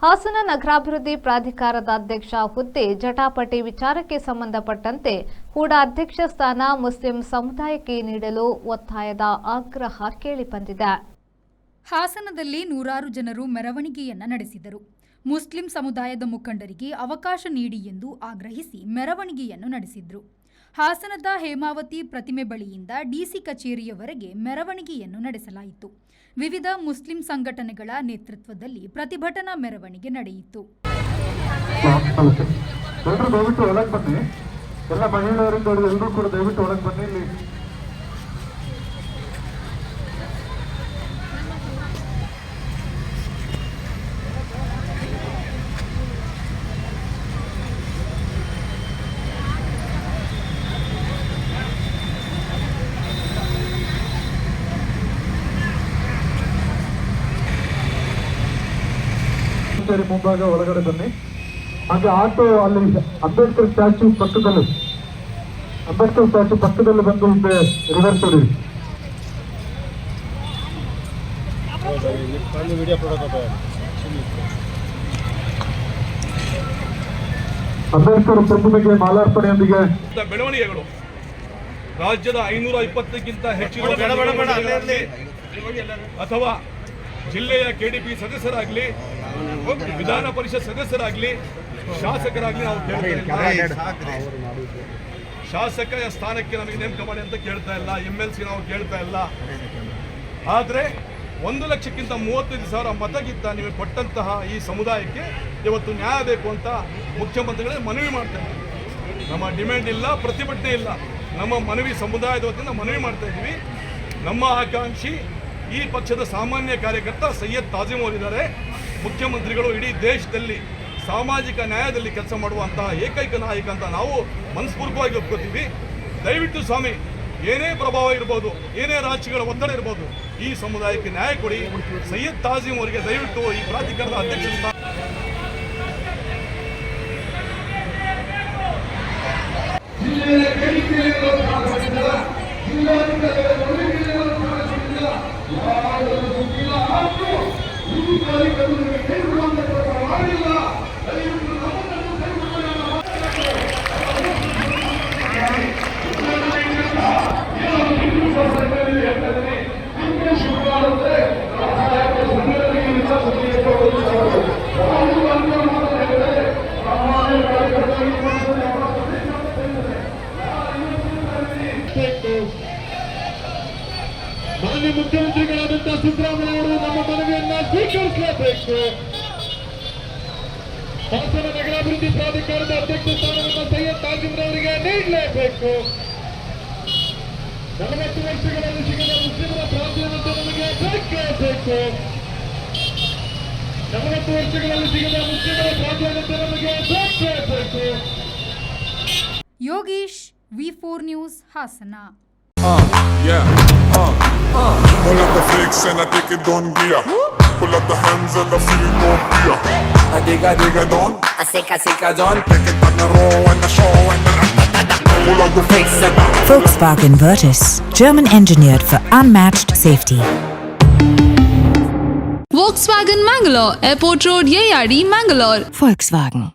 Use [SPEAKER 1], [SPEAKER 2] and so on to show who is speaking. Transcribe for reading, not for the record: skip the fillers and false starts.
[SPEAKER 1] ಹಾಸನ ನಗರಾಭಿವೃದ್ಧಿ ಪ್ರಾಧಿಕಾರದ ಅಧ್ಯಕ್ಷ ಹುದ್ದೆ ಜಟಾಪಟಿ ವಿಚಾರಕ್ಕೆ ಸಂಬಂಧಪಟ್ಟಂತೆ ಕೂಡ ಅಧ್ಯಕ್ಷ ಸ್ಥಾನ ಮುಸ್ಲಿಂ ಸಮುದಾಯಕ್ಕೆ ನೀಡಲು ಒತ್ತಾಯದ ಆಗ್ರಹ ಕೇಳಿಬಂದಿದೆ.
[SPEAKER 2] ಹಾಸನದಲ್ಲಿ ನೂರಾರು ಜನರು ಮೆರವಣಿಗೆಯನ್ನ ನಡೆಸಿದರು. ಮುಸ್ಲಿಂ ಸಮುದಾಯದ ಮುಖಂಡರಿಗೆ ಅವಕಾಶ ನೀಡಿ ಎಂದು ಆಗ್ರಹಿಸಿ ಮೆರವಣಿಗೆಯನ್ನು ನಡೆಸಿದ್ರು. ಹಾಸನದ ಹೇಮಾವತಿ ಪ್ರತಿಮೆ ಬಳಿಯಿಂದ ಡಿಸಿ ಕಚೇರಿಯವರೆಗೆ ಮೆರವಣಿಗೆಯನ್ನು ನಡೆಸಲಾಯಿತು. ವಿವಿಧ ಮುಸ್ಲಿಂ ಸಂಘಟನೆಗಳ ನೇತೃತ್ವದಲ್ಲಿ ಪ್ರತಿಭಟನಾ ಮೆರವಣಿಗೆ ನಡೆಯಿತು.
[SPEAKER 3] ಮುಂಭಾಗ ಒಳಗಡೆ ಬನ್ನಿ. ಹಾಗೆ ಆಟೋ ಅಲ್ಲಿ ಅಂಬೇಡ್ಕರ್ ಸ್ಟ್ಯಾಚ್ಯೂ ಪಕ್ಕದಲ್ಲಿ ಬಂದು ರಿವರ್ಸ್ ಹೊಡಿ. ಅಂಬೇಡ್ಕರ್ ಪ್ರತಿಮೆಗೆ ಮಾಲಾರ್ಪಣೆಯೊಂದಿಗೆ
[SPEAKER 4] ಬೆಳವಣಿಗೆಗಳು ರಾಜ್ಯದ 520ಕ್ಕಿಂತ ಹೆಚ್ಚಿನ ಅಥವಾ ಜಿಲ್ಲೆಯ ಕೆಡಿಪಿ ಸದಸ್ಯರಾಗಲಿ, ವಿಧಾನ ಪರಿಷತ್ ಸದಸ್ಯರಾಗಲಿ, ಶಾಸಕರಾಗಲಿ ನಾವು ಶಾಸಕ ಸ್ಥಾನಕ್ಕೆ ನಮಗೆ ನೇಮಕ ಮಾಡಿ ಅಂತ ಕೇಳ್ತಾ ಇಲ್ಲ. MLC ನಾವು ಕೇಳ್ತಾ ಇಲ್ಲ. ಆದರೆ 1,35,000 ಮತಗಿಂತ ನೀವು ಕೊಟ್ಟಂತಹ ಈ ಸಮುದಾಯಕ್ಕೆ ಇವತ್ತು ನ್ಯಾಯ ಬೇಕು ಅಂತ ಮುಖ್ಯಮಂತ್ರಿಗಳೇ ಮನವಿ ಮಾಡ್ತಾರೆ. ನಮ್ಮ ಡಿಮ್ಯಾಂಡ್ ಇಲ್ಲ, ಪ್ರತಿಭಟನೆ ಇಲ್ಲ, ನಮ್ಮ ಮನವಿ ಸಮುದಾಯದ ವತಿಯಿಂದ ಮನವಿ ಮಾಡ್ತಾ ಇದ್ದೀವಿ. ನಮ್ಮ ಆಕಾಂಕ್ಷಿ ಈ ಪಕ್ಷದ ಸಾಮಾನ್ಯ ಕಾರ್ಯಕರ್ತ ಸೈಯದ್ ತಾಜೀಮ್ ಅವರಿದ್ದಾರೆ. ಮುಖ್ಯಮಂತ್ರಿಗಳು ಇಡೀ ದೇಶದಲ್ಲಿ ಸಾಮಾಜಿಕ ನ್ಯಾಯದಲ್ಲಿ ಕೆಲಸ ಮಾಡುವಂತಹ ಏಕೈಕ ನಾಯಕ ಅಂತ ನಾವು ಮನಸ್ಪೂರ್ವಕವಾಗಿ ಒಪ್ಕೋತೀವಿ. ದಯವಿಟ್ಟು ಸ್ವಾಮಿ, ಏನೇ ಪ್ರಭಾವ ಇರ್ಬೋದು, ಏನೇ ರಾಜಕೀಯಗಳ ಒತ್ತಡ ಇರ್ಬೋದು, ಈ ಸಮುದಾಯಕ್ಕೆ ನ್ಯಾಯ ಕೊಡಿ. ಸೈಯದ್ ತಾಜೀಮ್ ಅವರಿಗೆ ದಯವಿಟ್ಟು ಈ ಪ್ರಾಧಿಕಾರದ ಅಧ್ಯಕ್ಷ
[SPEAKER 5] ಮಾನ್ಯ ಮುಖ್ಯಮಂತ್ರಿಗಳಾದಂತಹ ಸಿದ್ದರಾಮಯ್ಯ ಅವರು ನಮ್ಮ ಮನವಿಯನ್ನ ಸ್ವೀಕರಿಸಲೇಬೇಕು. ಹಾಸನ ನಗರಾಭಿವೃದ್ಧಿ ಪ್ರಾಧಿಕಾರದ ಅಧ್ಯಕ್ಷ ಸ್ಥಾನವನ್ನು ಸೈಯದ್ ತಾಜೀಮ್ ಅವರಿಗೆ ನೀಡಲೇಬೇಕು. 40 ವರ್ಷಗಳಲ್ಲಿ ಸಿಗದ ಮುಸ್ಲಿಮರ ಪ್ರಾಧಾನ್ಯತೆ ನಮಗೆ ಬೇಕೇ ಬೇಕು. 40 ವರ್ಷಗಳಲ್ಲಿ ಸಿಗದ ಮುಸ್ಲಿಮರ ಪ್ರಾಧಾನ್ಯತೆ ನಮಗೆ ಬೇಕೇ ಬೇಕು.
[SPEAKER 2] Yogish, V4 news, Hassan.
[SPEAKER 6] Pull up the flicks and I take it on gear. Pull up the hands and I feel no fear. I dig don. I sika don. Take it on the row and the show and the pull up the flicks and
[SPEAKER 7] Volkswagen Virtus, German engineered for unmatched safety.
[SPEAKER 8] Volkswagen Mangalore, Airport Road, Yeyadi, Mangalore.
[SPEAKER 7] Volkswagen.